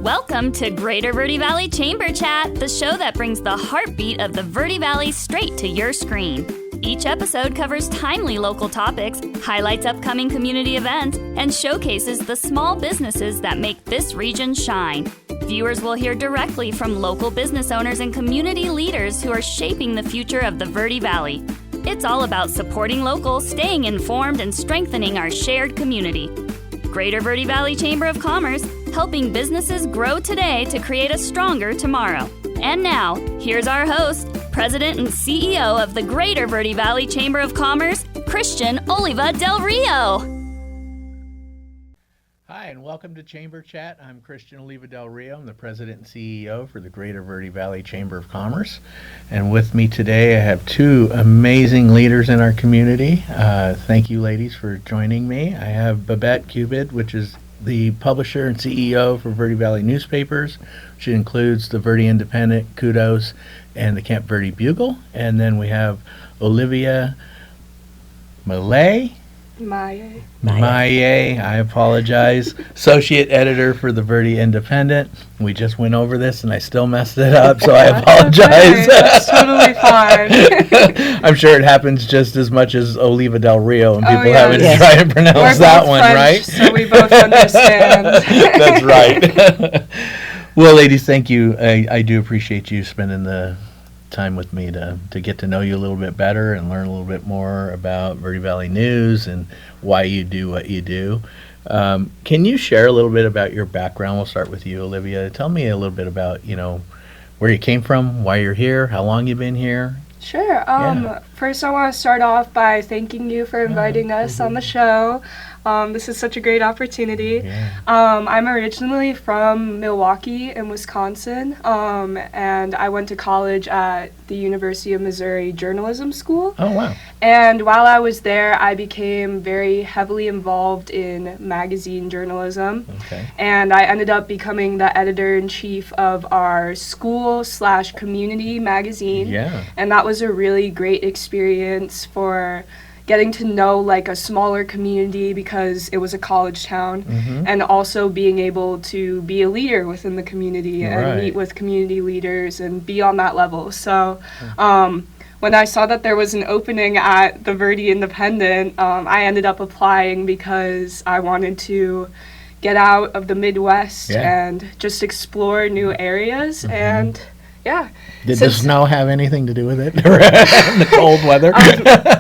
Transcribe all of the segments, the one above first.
Welcome to Greater Verde Valley Chamber Chat, the show that brings the heartbeat of the Verde Valley straight to your screen. Each episode covers timely local topics, highlights upcoming community events, and showcases the small businesses that make this region shine. Viewers will hear directly from local business owners and community leaders who are shaping the future of the Verde Valley. It's all about supporting local, staying informed, and strengthening our shared community. Greater Verde Valley Chamber of Commerce, helping businesses grow today to create a stronger tomorrow. And now, here's our host, President and CEO of the Greater Verde Valley Chamber of Commerce, Christian Oliva Del Rio. Hi, and welcome to Chamber Chat. I'm Christian Oliva Del Rio. I'm the President and CEO for the Greater Verde Valley Chamber of Commerce. And with me today, I have two amazing leaders in our community. Thank you, ladies, for joining me. I have Babette Cubid, which is the publisher and CEO for Verde Valley newspapers, which includes the Verde Independent, Kudos, and the Camp Verde Bugle. And then we have Olivia Maye, I apologize, associate editor for the Verde Independent. We just went over this and I still messed it up, so I apologize. Okay, that's totally fine. I'm sure it happens just as much as Oliva Del Rio, and people yeah. having to try to pronounce We're that both one, French, right? So we both understand. That's right. Well, ladies, thank you. I do appreciate you spending the time with me to get to know you a little bit better and learn a little bit more about Verde Valley News and why you do what you do. Can you share a little bit about your background? We'll start with you, Olivia. Tell me a little bit about, where you came from, why you're here, how long you've been here. Sure. First I want to start off by thanking you for inviting us on the show. This is such a great opportunity. Yeah. I'm originally from Milwaukee in Wisconsin, and I went to college at the University of Missouri Journalism School. Oh, wow. And while I was there, I became very heavily involved in magazine journalism. Okay. And I ended up becoming the editor-in-chief of our school/community magazine. Yeah. And that was a really great experience for getting to know like a smaller community because it was a college town, and also being able to be a leader within the community and meet with community leaders and be on that level. So when I saw that there was an opening at the Verde Independent, I ended up applying because I wanted to get out of the Midwest and just explore new areas. And yeah. Did the snow have anything to do with it? The cold weather?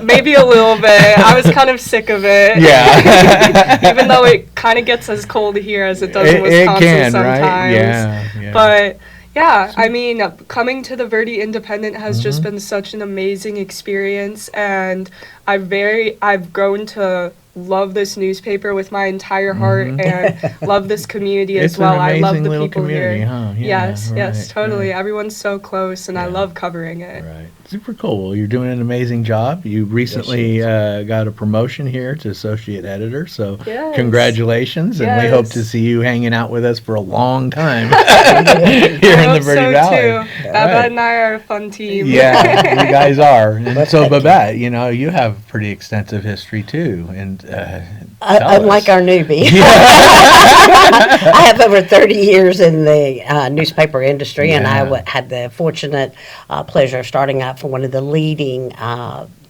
Maybe a little bit. I was kind of sick of it. Yeah. Even though it kind of gets as cold here as it does in Wisconsin it can, sometimes. Right? Yeah. But yeah, I mean, coming to the Verde Independent has just been such an amazing experience, and I've grown to love this newspaper with my entire heart and love this community as well. I love the people here. Huh? Yeah, yes, totally. Right. Everyone's so close, and I love covering it. Right. Super cool. Well, you're doing an amazing job. You recently got a promotion here to associate editor, so congratulations, and we hope to see you hanging out with us for a long time here in the Verde Valley. Too. Babette and I are a fun team. Yeah, you guys are. And so, Babette, you have pretty extensive history too, and unlike our newbie. I have over 30 years in the newspaper industry, and I had the fortunate pleasure of starting out for one of the leading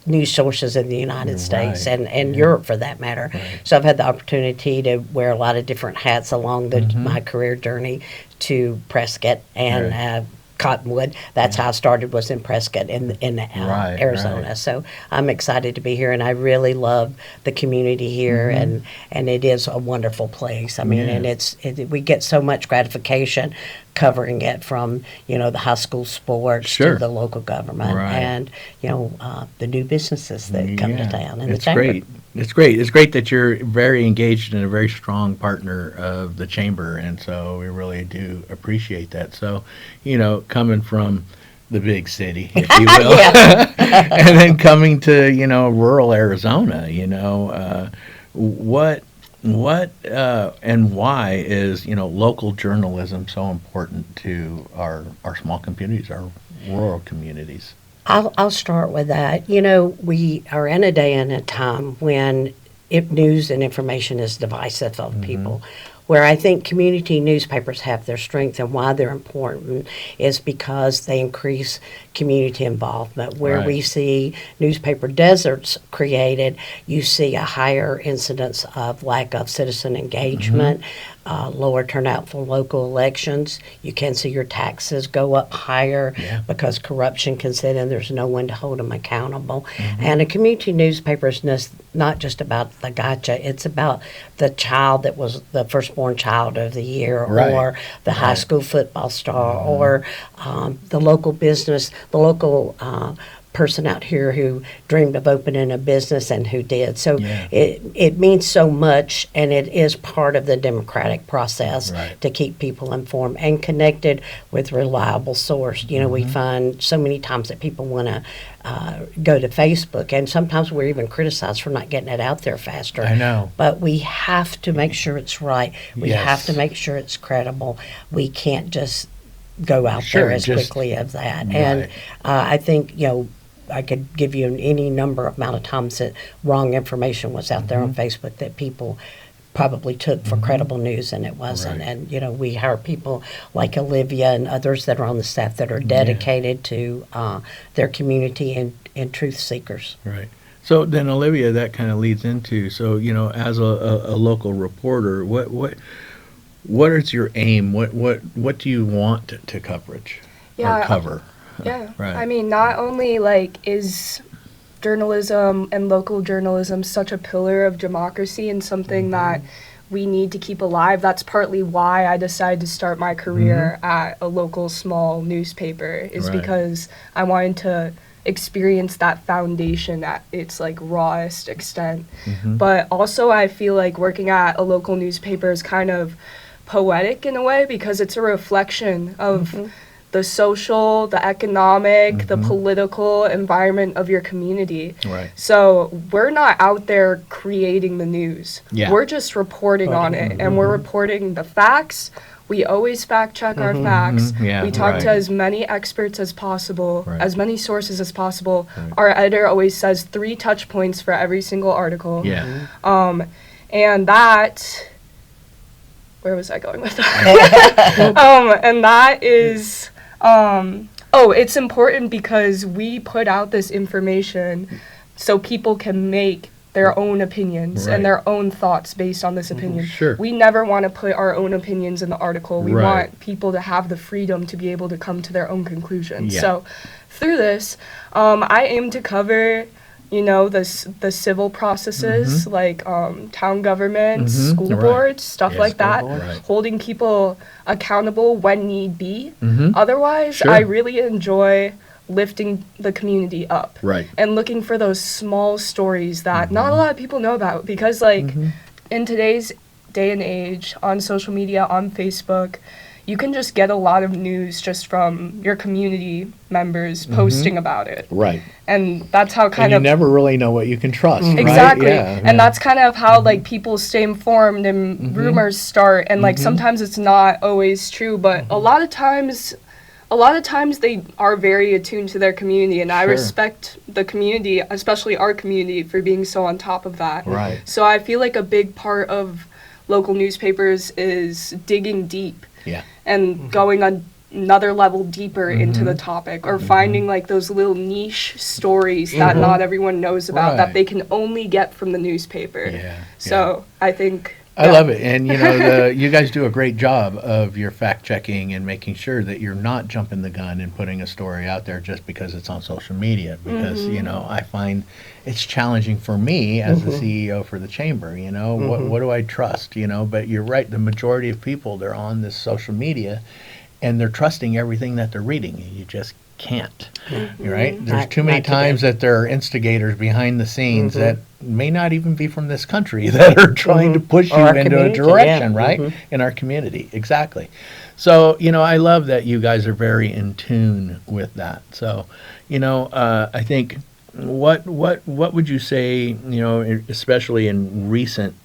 news sources in the United States and Europe, for that matter. Right. So I've had the opportunity to wear a lot of different hats along my career journey to Prescott and Cottonwood. That's how I started, was in Prescott in Arizona. Right. So I'm excited to be here, and I really love the community here, and it is a wonderful place. I mean, and we get so much gratification covering it, from the high school sports to the local government and the new businesses that come to town and the chamber. Great. It's great. It's great that you're very engaged and a very strong partner of the chamber, and so we really do appreciate that. So, coming from the big city, if you will, and then coming to rural Arizona, what and why is local journalism so important to our small communities, our rural communities? I'll start with that. We are in a day and a time when news and information is divisive of people. where I think community newspapers have their strength and why they're important is because they increase community involvement. Where we see newspaper deserts created, you see a higher incidence of lack of citizen engagement, lower turnout for local elections. You can see your taxes go up higher because corruption can sit in. There's no one to hold them accountable. And a community newspaper is not just about the gotcha. It's about the child that was the firstborn child of the year, or the high school football star, or the local business, the local person out here who dreamed of opening a business and who did. So it means so much, and it is part of the democratic process to keep people informed and connected with reliable source. You know, we find so many times that people want to go to Facebook, and sometimes we're even criticized for not getting it out there faster. I know. But we have to make sure it's right. We have to make sure it's credible. We can't just go out there as quickly as that. And I think, you know, I could give you any number of amount of times that wrong information was out there on Facebook that people probably took for credible news, and it wasn't. And, you know, we hire people like Olivia and others that are on the staff that are dedicated to their community and truth seekers. Right. So then, Olivia, that kind of leads into, so, you know, as a local reporter, what is your aim? What do you want to coverage or cover? Yeah. Right. I mean, not only like is journalism and local journalism such a pillar of democracy and something that we need to keep alive. That's partly why I decided to start my career at a local small newspaper, is because I wanted to experience that foundation at its like rawest extent. But also I feel like working at a local newspaper is kind of poetic in a way, because it's a reflection of the social, the economic, the political environment of your community. Right. So we're not out there creating the news. We're just reporting on it, and we're reporting the facts. We always fact check our facts. We talk to as many experts as possible, as many sources as possible. Our editor always says 3 touch points for every single article. And that, where was I going with that? And that is, it's important because we put out this information so people can make their own opinions and their own thoughts based on this opinion. We never want to put our own opinions in the article. We want people to have the freedom to be able to come to their own conclusions. So through this, I aim to cover, you know, the civil processes, like town government, school boards, stuff like that, holding people accountable when need be. Otherwise, I really enjoy lifting the community up and looking for those small stories that not a lot of people know about, because like in today's day and age, on social media, on Facebook, you can just get a lot of news just from your community members posting about it. And that's how you never really know what you can trust. Exactly. And that's kind of how like people stay informed and rumors start, and like sometimes it's not always true, but a lot of times they are very attuned to their community, and I respect the community, especially our community, for being so on top of that. So I feel like a big part of local newspapers is digging deep and going on another level deeper into the topic, or finding like those little niche stories that not everyone knows about that they can only get from the newspaper. So I think I love it. And, you know, you guys do a great job of your fact-checking and making sure that you're not jumping the gun and putting a story out there just because it's on social media. Because, you know, I find it's challenging for me as the CEO for the chamber, you know. What do I trust, you know? But you're right, the majority of people, they're on this social media, and they're trusting everything that they're reading. You just can't, right? There's too many times that there are instigators behind the scenes that may not even be from this country that are trying to push you into a direction, right? In our community, exactly. So, you know, I love that you guys are very in tune with that. So, you know, I think what would you say, you know, especially in recent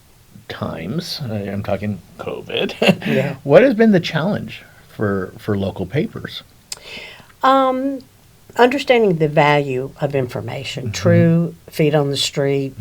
times, I'm talking COVID, what has been the challenge for local papers? Understanding the value of information, true, feet on the street,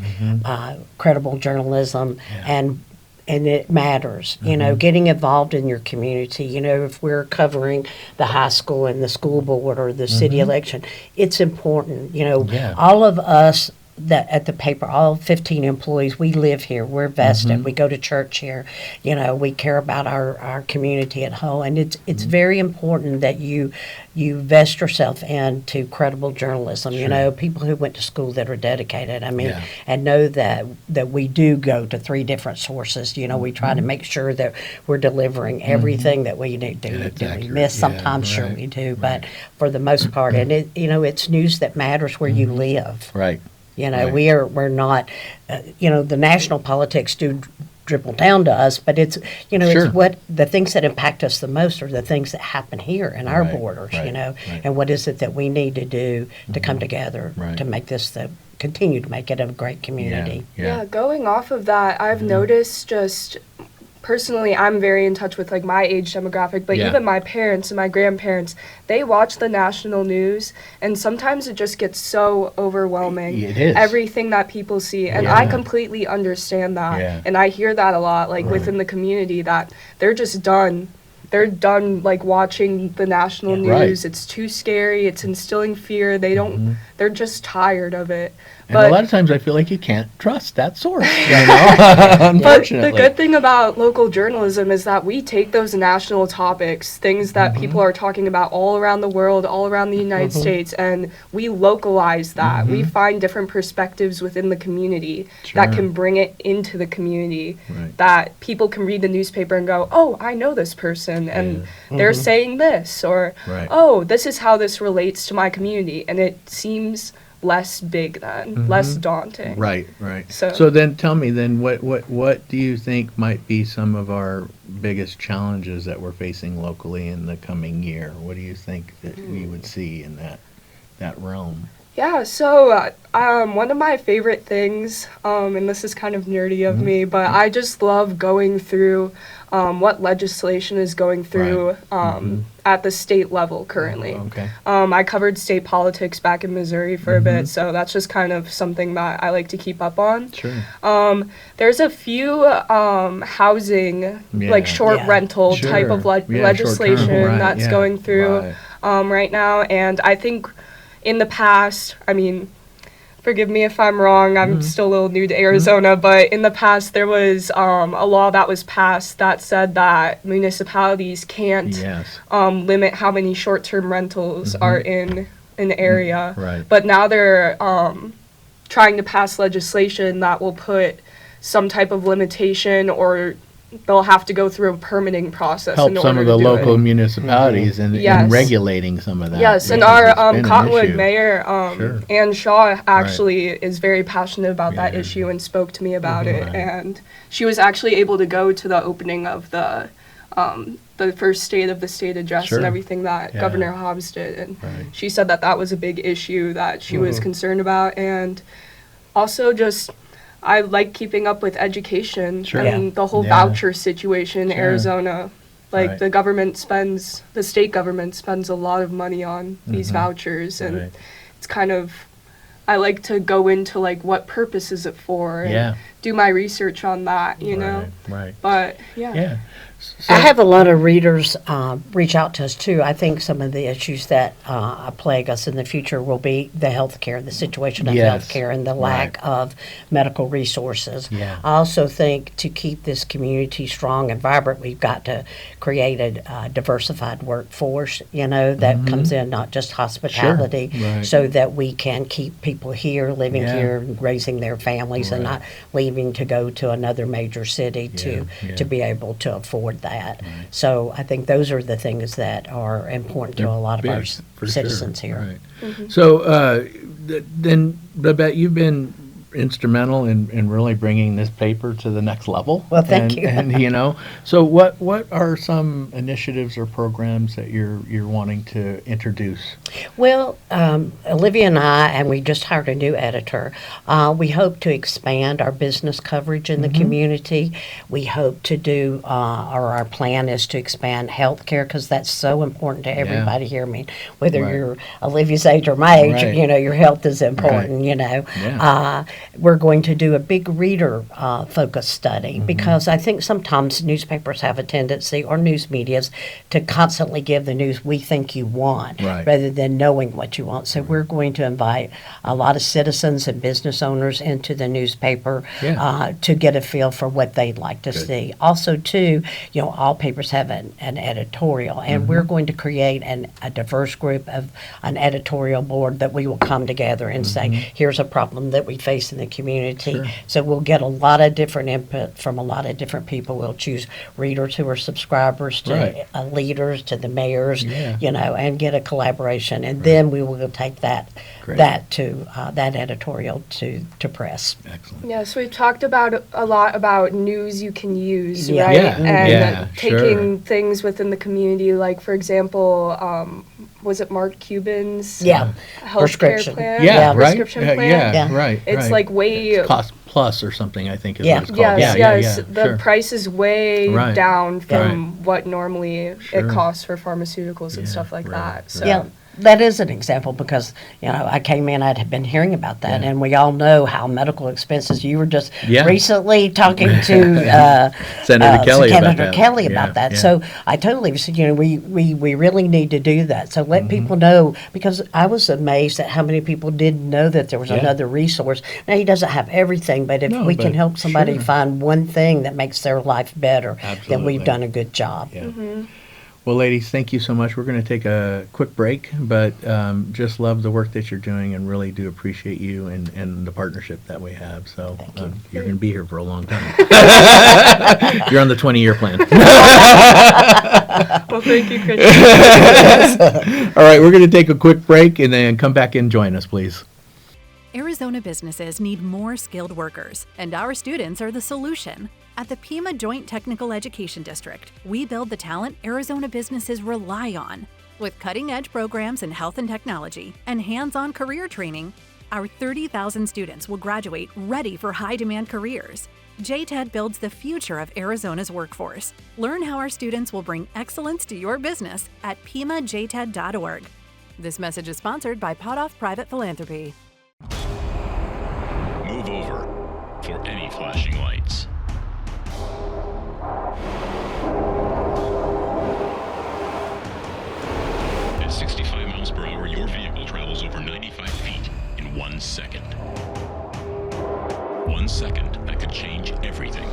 credible journalism, and and it matters. You know, getting involved in your community. You know, if we're covering the high school and the school board or the city election, it's important. You know, Yeah. all of us that at the paper, all 15 employees, we live here. We're vested. We go to church here. You know, we care about our community at home, and it's very important that you vest yourself into credible journalism. You know, people who went to school that are dedicated. I mean, and know that we do go to 3 different sources. You know, we try to make sure that we're delivering everything that we need to. it's Do we accurate. miss? Yeah, Sometimes, sure right, we do, but for the most part, and it's news that matters where you live. Right. You know, Right. we're not, the national politics do dribble down to us, but it's, Sure. it's what the things that impact us the most are the things that happen here in our Right, borders, right, right. and what is it that we need to do to come together Right. to make this continue to make it a great community. Yeah, going off of that, I've noticed just personally, I'm very in touch with like my age demographic, but Yeah. even my parents and my grandparents, they watch the national news, and sometimes it just gets so overwhelming. It is. Everything that people see, and Yeah. I completely understand that, Yeah. and I hear that a lot, like within the community, that they're just done. They're done like watching the national Right. news. It's too scary. It's instilling fear. They don't. They're just tired of it. And a lot of times I feel like you can't trust that source, you know, But unfortunately. the good thing about local journalism is that we take those national topics, things that people are talking about all around the world, all around the United States, and we localize that. We find different perspectives within the community that Sure. can bring it into the community, Right. that people can read the newspaper and go, oh, I know this person, and they're saying this, or, Right. oh, this is how this relates to my community, and it seems less big then, less daunting. Right, right. So- then tell me then what do you think might be some of our biggest challenges that we're facing locally in the coming year? What do you think that we would see in that realm? Yeah, so one of my favorite things, and this is kind of nerdy of me, but I just love going through what legislation is going through at the state level currently. Okay. I covered state politics back in Missouri for a bit, so that's just kind of something that I like to keep up on. Sure. There's a few housing, like short Yeah. rental Sure. type of Yeah, short-term, legislation right, that's yeah, going through right now, and I think in the past, I mean, forgive me if I'm wrong, I'm still a little new to Arizona, but in the past there was a law that was passed that said that municipalities can't Yes. limit how many short-term rentals are in an area. Right. But now they're trying to pass legislation that will put some type of limitation, or they'll have to go through a permitting process Help in some order of the to do local it. municipalities in Yes. regulating some of that. Yes, and because our it's been an Cottonwood issue. mayor, Sure. Ann Shaw, actually is very passionate about that Yeah. issue and spoke to me about it. Right. And she was actually able to go to the opening of the first State of the State address Sure. and everything that Yeah. Governor Hobbs did. And Right. she said that that was a big issue that she was concerned about. And also just, I like keeping up with education Sure. and the whole Yeah. voucher situation in Sure. Arizona. Like Right. the state government spends a lot of money on these vouchers, and Right. it's kind of, I like to go into like what purpose is it for, and Yeah. do my research on that, you know. Right. But yeah. Yeah. I have a lot of readers reach out to us too. I think some of the issues that plague us in the future will be the healthcare, the situation of Yes. healthcare, and the lack of medical resources. Yeah. I also think to keep this community strong and vibrant, we've got to create a diversified workforce. You know, that comes in not just hospitality, Right. so that we can keep people here, living Yeah. here, raising their families, and Right. not leaving to go to another major city Yeah. to be able to afford that. So I think those are the things that are important to a lot of our Big, for citizens sure. here. Right. So then, Babette, you've been instrumental in really bringing this paper to the next level. Well, thank you. And you know, so what are some initiatives or programs that you're wanting to introduce? Well, Olivia and I, and we just hired a new editor, we hope to expand our business coverage in the community. We hope to do, or our plan is to expand healthcare, because that's so important to everybody here. I mean, whether Right. you're Olivia's age or my age, Right. you know, your health is important, you know. Yeah. we're going to do a big reader focus study, because I think sometimes newspapers have a tendency, or news medias, to constantly give the news we think you want, Right. rather than knowing what you want. So we're going to invite a lot of citizens and business owners into the newspaper to get a feel for what they'd like to see. Also, too, all papers have an editorial, and we're going to create a diverse group of an editorial board that we will come together and say, here's a problem that we face in the community. Sure. So we'll get a lot of different input from a lot of different people. We'll choose readers who are subscribers to leaders, to the mayors, and get a collaboration. And then we will take that to that editorial to press. Excellent. Yeah, so we've talked about a lot about news you can use, Yeah. right? Yeah. And Yeah, taking things within the community, like, for example, was it Mark Cuban's healthcare Prescription. plan? Yeah, right. Prescription plan. Yeah, right. It's right. like way Cost Plus or something, I think is Yeah. what it's called. Yes, yes. The Sure. price is way Right. down from Right. what normally Sure. it costs for pharmaceuticals and stuff like right, that. So. Yeah, that is an example, because I came in, I'd been hearing about that, Yeah. and we all know how medical expenses. You were just Yeah. recently talking to Senator Kelly about Senator that. Kelly Yeah, about that. yeah. So I totally said, we really need to do that. So let people know, because I was amazed at how many people didn't know that there was another resource. Now, he doesn't have everything, but if No, we can but help somebody sure. find one thing that makes their life better, then Absolutely. we've done a good job. Yeah. Well, ladies, thank you so much. We're going to take a quick break, but just love the work that you're doing, and really do appreciate you and the partnership that we have. So you're going to be here for a long time. You're on the 20-year plan. Well, thank you, Christian. All right, we're going to take a quick break and then come back and join us, please. Arizona businesses need more skilled workers, and our students are the solution. At the Pima Joint Technical Education District, we build the talent Arizona businesses rely on. With cutting-edge programs in health and technology and hands-on career training, our 30,000 students will graduate ready for high-demand careers. JTED builds the future of Arizona's workforce. Learn how our students will bring excellence to your business at pimajted.org. This message is sponsored by Potoff Private Philanthropy. Move over for any flashing lights. At 65 miles per hour, your vehicle travels over 95 feet in 1 second. 1 second that could change everything.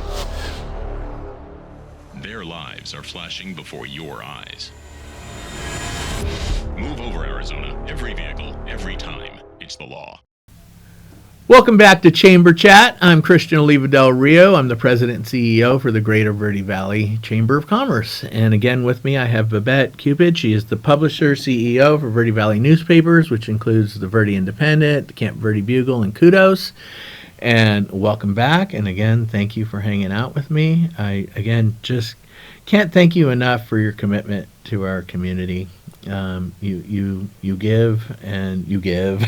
Their lives are flashing before your eyes. Move over, Arizona. Every vehicle, every time. It's the law. Welcome back to Chamber Chat. I'm Christian Oliva Del Rio. I'm the President and CEO for the Greater Verde Valley Chamber of Commerce. And again, with me, I have Babette Cupid. She is the publisher, CEO for Verde Valley newspapers, which includes the Verde Independent, the Camp Verde Bugle, and Kudos. And welcome back. And again, thank you for hanging out with me. I, again, just can't thank you enough for your commitment to our community. You give and you give.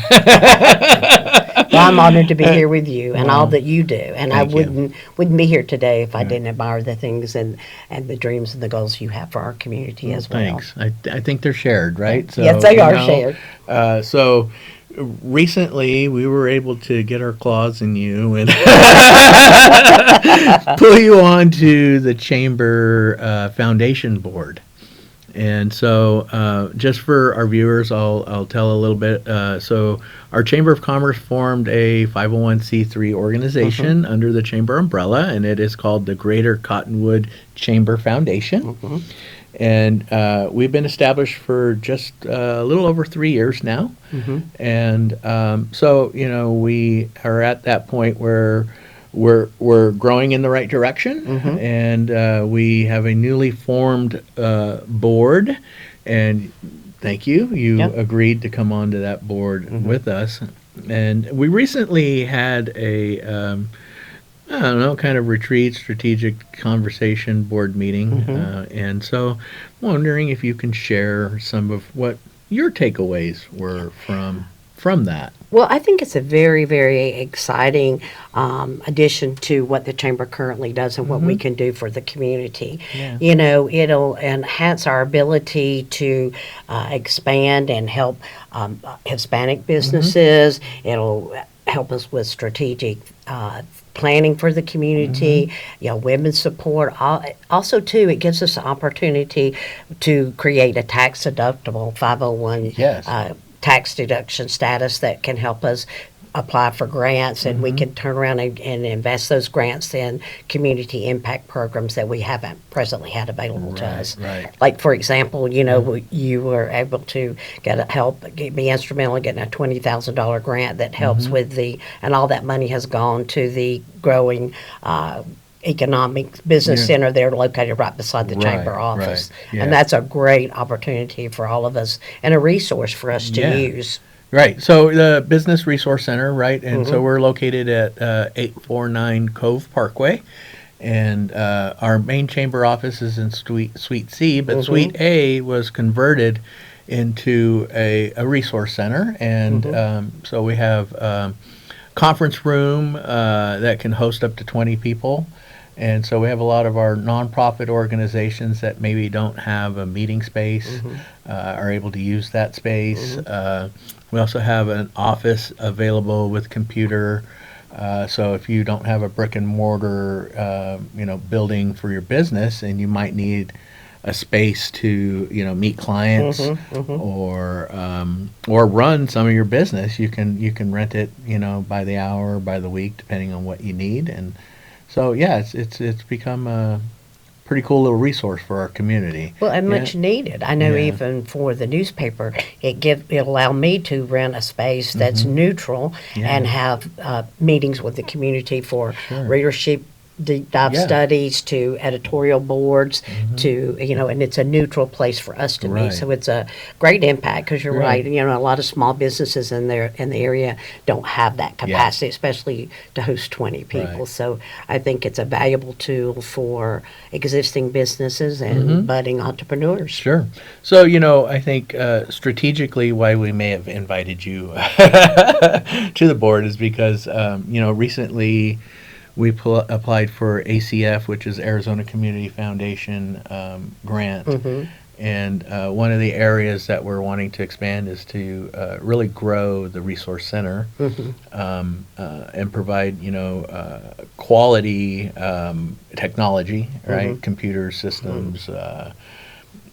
Well, I'm honored to be here with you and all that you do. And I Thank you. wouldn't be here today if I didn't admire the things and the dreams and the goals you have for our community as well. Thanks. I think they're shared, right? So, Yes, they are shared. So recently we were able to get our claws in you and pull you onto the Chamber Foundation Board. And so just for our viewers, I'll tell a little bit. So our Chamber of Commerce formed a 501c3 organization under the Chamber umbrella, and it is called the Greater Cottonwood Chamber Foundation. And we've been established for just a little over 3 years now. And so, we are at that point where we're growing in the right direction, and we have a newly formed board. And thank you. You agreed to come onto that board with us. And we recently had a I don't know, kind of retreat, strategic conversation board meeting. And so I'm wondering if you can share some of what your takeaways were from that. Well, I think it's a very, very exciting addition to what the Chamber currently does and what we can do for the community. It'll enhance our ability to expand and help Hispanic businesses. It'll help us with strategic planning for the community, women's support. Also, too, it gives us an opportunity to create a tax deductible 501 Yes. Tax deduction status that can help us apply for grants, and we can turn around and invest those grants in community impact programs that we haven't presently had available to us. Right. Like, for example, you were able to be instrumental in getting a $20,000 grant that helps with and all that money has gone to the growing economic business center there located right beside the chamber office. Yeah. And that's a great opportunity for all of us and a resource for us to use. Right. So the Business Resource Center, right? And so we're located at 849 Cove Parkway. And our main chamber office is in Suite C, but Suite A was converted into a resource center. And so we have conference room that can host up to 20 people. And so we have a lot of our nonprofit organizations that maybe don't have a meeting space are able to use that space. We also have an office available with computer. So if you don't have a brick and mortar, building for your business, and you might need a space to, meet clients or run some of your business, you can rent it, by the hour, or by the week, depending on what you need. And so, it's become a pretty cool little resource for our community. Well, and much needed. I know even for the newspaper, it allow me to rent a space that's neutral and have meetings with the community for readership deep dive studies to editorial boards to and it's a neutral place for us to meet, so it's a great impact because you're right, a lot of small businesses in the area don't have that capacity, especially to host 20 people. So I think it's a valuable tool for existing businesses and budding entrepreneurs. Sure. So I think strategically why we may have invited you to the board is because recently we applied for ACF, which is Arizona Community Foundation grant. And one of the areas that we're wanting to expand is to really grow the resource center and provide, quality technology, right? Computer systems,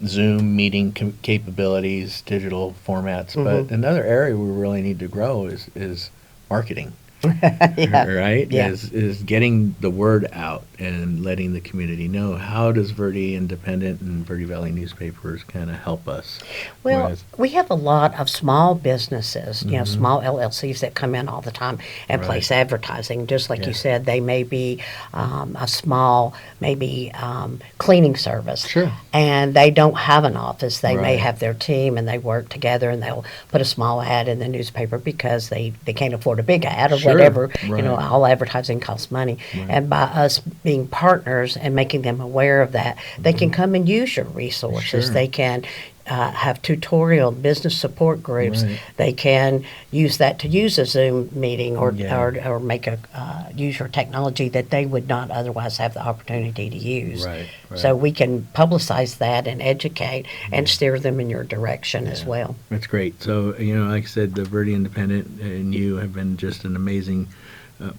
Zoom meeting capabilities, digital formats. But another area we really need to grow is marketing. Right? Is getting the word out and letting the community know. How does Verde Independent and Verde Valley newspapers kind of help us? Well, we have a lot of small businesses, small LLCs that come in all the time and place advertising. Just like you said, they may be a small, cleaning service. Sure. And they don't have an office. They may have their team and they work together and they'll put a small ad in the newspaper because they can't afford a big ad or whatever. All advertising costs money. And by us being partners and making them aware of that, they can come and use your resources. They can have tutorial business support groups. They can use that to use a Zoom meeting or make use your technology that they would not otherwise have the opportunity to use. So we can publicize that and educate and steer them in your direction as well. That's great. So, like I said, the Verde Independent and you have been just an amazing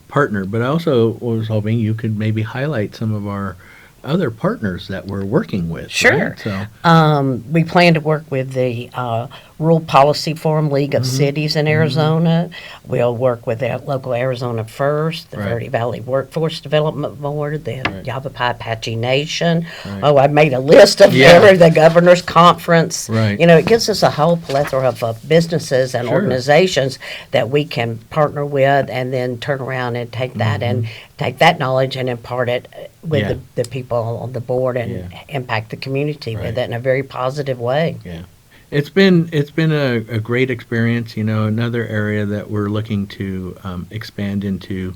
partner. But I also was hoping you could maybe highlight some of our other partners that we're working with. Sure. Right? So, we plan to work with the Rural Policy Forum League of Cities in Arizona. We'll work with the local Arizona First, the Verde Valley Workforce Development Board, the Yavapai Apache Nation. Oh, I made a list of them, the Governor's Conference. It gives us a whole plethora of businesses and organizations that we can partner with and then turn around and take that and take that knowledge and impart it with the people on the board and impact the community with it in a very positive way. It's been a great experience. Another area that we're looking to expand into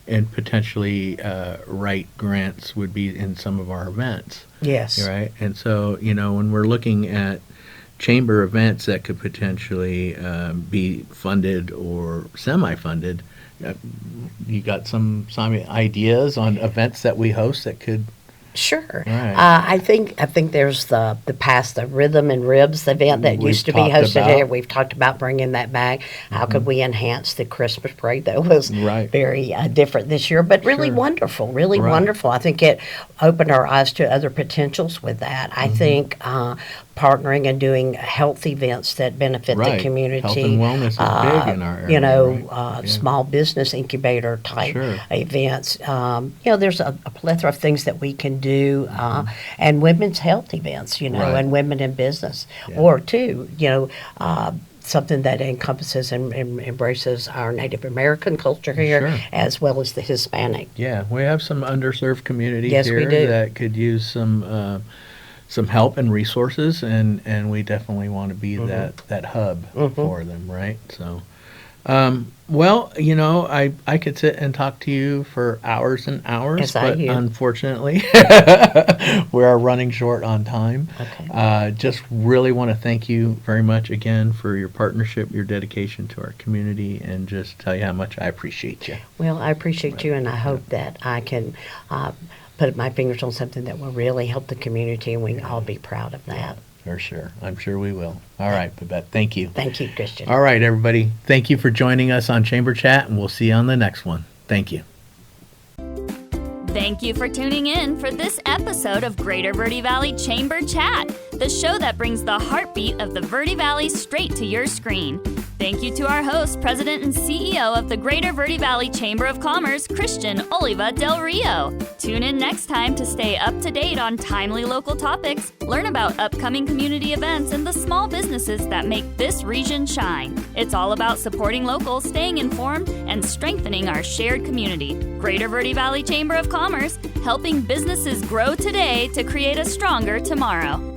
and potentially write grants would be in some of our events. Yes. Right. And so when we're looking at chamber events that could potentially be funded or semi-funded, you got some ideas on events that we host that could Sure. Right. I think there's the Rhythm and Ribs event that We've used to be talked hosted about. here. We've talked about bringing that back. How could we enhance the Christmas parade that was Right. very different this year, but really Sure. wonderful, really Right. wonderful. I think it opened our eyes to other potentials with that. I think partnering and doing health events that benefit Right. the community. Health and wellness is big in our area, right? Yeah. Small business incubator type Sure. events. There's a plethora of things that we can do, and women's health events, Right. and women in business, Yeah. or too, something that encompasses and embraces our Native American culture here, Sure. as well as the Hispanic. Yeah, we have some underserved communities Yes, we here do. that could use some help and resources, and we definitely want to be that hub for them, right? So, well, I could sit and talk to you for hours and hours, Yes, I but hear. unfortunately, we are running short on time. Okay. Just really want to thank you very much again for your partnership, your dedication to our community, and just tell you how much I appreciate you. Well, I appreciate you, and I hope that I can put my fingers on something that will really help the community, and we can all be proud of that. For sure. I'm sure we will. All right, Babette, thank you. Thank you, Christian. All right, everybody. Thank you for joining us on Chamber Chat, and we'll see you on the next one. Thank you. Thank you for tuning in for this episode of Greater Verde Valley Chamber Chat, the show that brings the heartbeat of the Verde Valley straight to your screen. Thank you to our host, President and CEO of the Greater Verde Valley Chamber of Commerce, Christian Oliva Del Rio. Tune in next time to stay up to date on timely local topics, learn about upcoming community events, and the small businesses that make this region shine. It's all about supporting locals, staying informed, and strengthening our shared community. Greater Verde Valley Chamber of Commerce, helping businesses grow today to create a stronger tomorrow.